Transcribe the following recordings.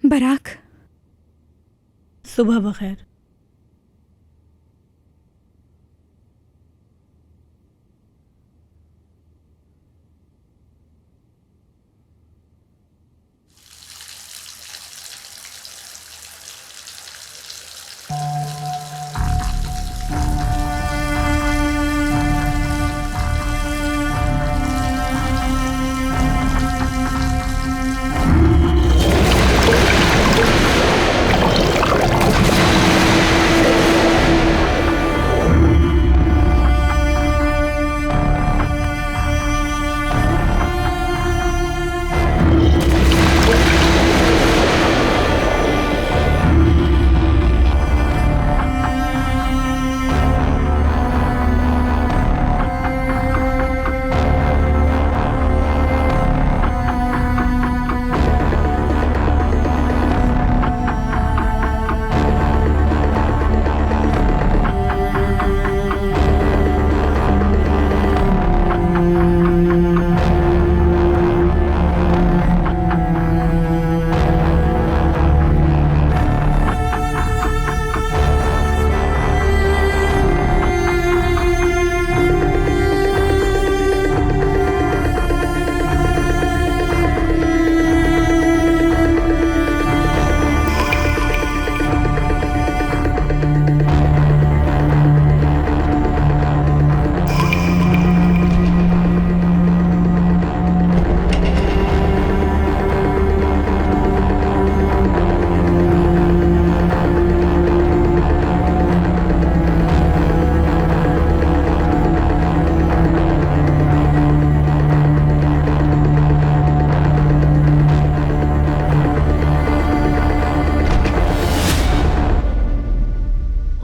Barack, सुबह बखैर।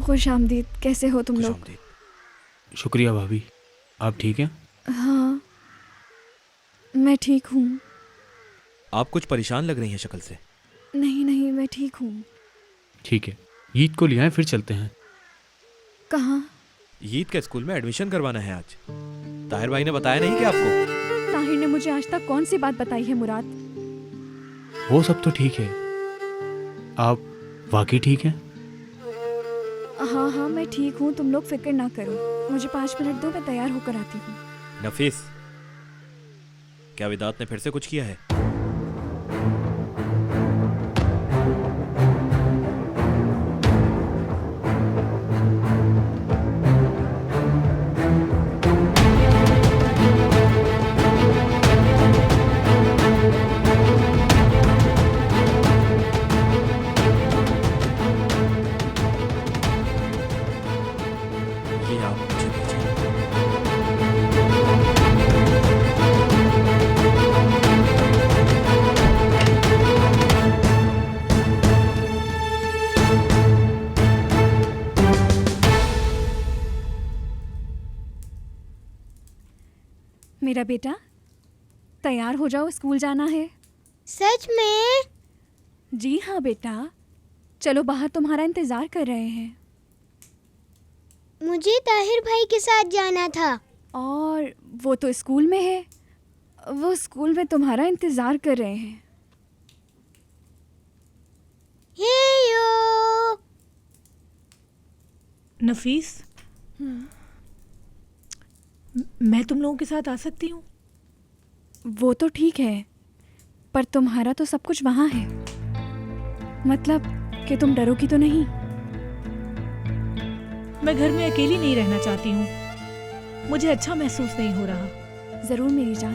खुश आमदीद। कैसे हो तुम लोग? शुक्रिया भाभी, आप ठीक हैं? हाँ, मैं ठीक हूँ। आप कुछ परेशान लग रही हैं शक्ल से। नहीं नहीं, मैं ठीक हूँ। ठीक है, ईद को ले आए, फिर चलते हैं। कहाँ? ईद के स्कूल में एडमिशन करवाना है आज। ताहिर भाई ने बताया नहीं कि आपको? ताहिर ने मुझे आज तक कौन सी बात बताई है मुराद? वो सब तो ठीक है, आप वाकई ठीक हैं? हाँ हाँ, मैं ठीक हूँ, तुम लोग फिक्र ना करो। मुझे 5 मिनट दो, मैं तैयार होकर आती हूँ। नफीस, क्या विदात ने फिर से कुछ किया है? ये आप मुझे दीजिए। मेरा बेटा, तैयार हो जाओ, स्कूल जाना है। सच में? जी हाँ बेटा, चलो बाहर तुम्हारा इंतजार कर रहे हैं। मुझे ताहिर भाई के साथ जाना था। और वो तो स्कूल में है, वो स्कूल में तुम्हारा इंतजार कर रहे हैं। हे यो। नफीस, मैं तुम लोगों के साथ आ सकती हूँ? वो तो ठीक है, पर तुम्हारा तो सब कुछ वहाँ है। मतलब कि तुम डरोगी तो नहीं? मैं घर में अकेली नहीं रहना चाहती हूँ, मुझे अच्छा महसूस नहीं हो रहा। ज़रूर मेरी जान।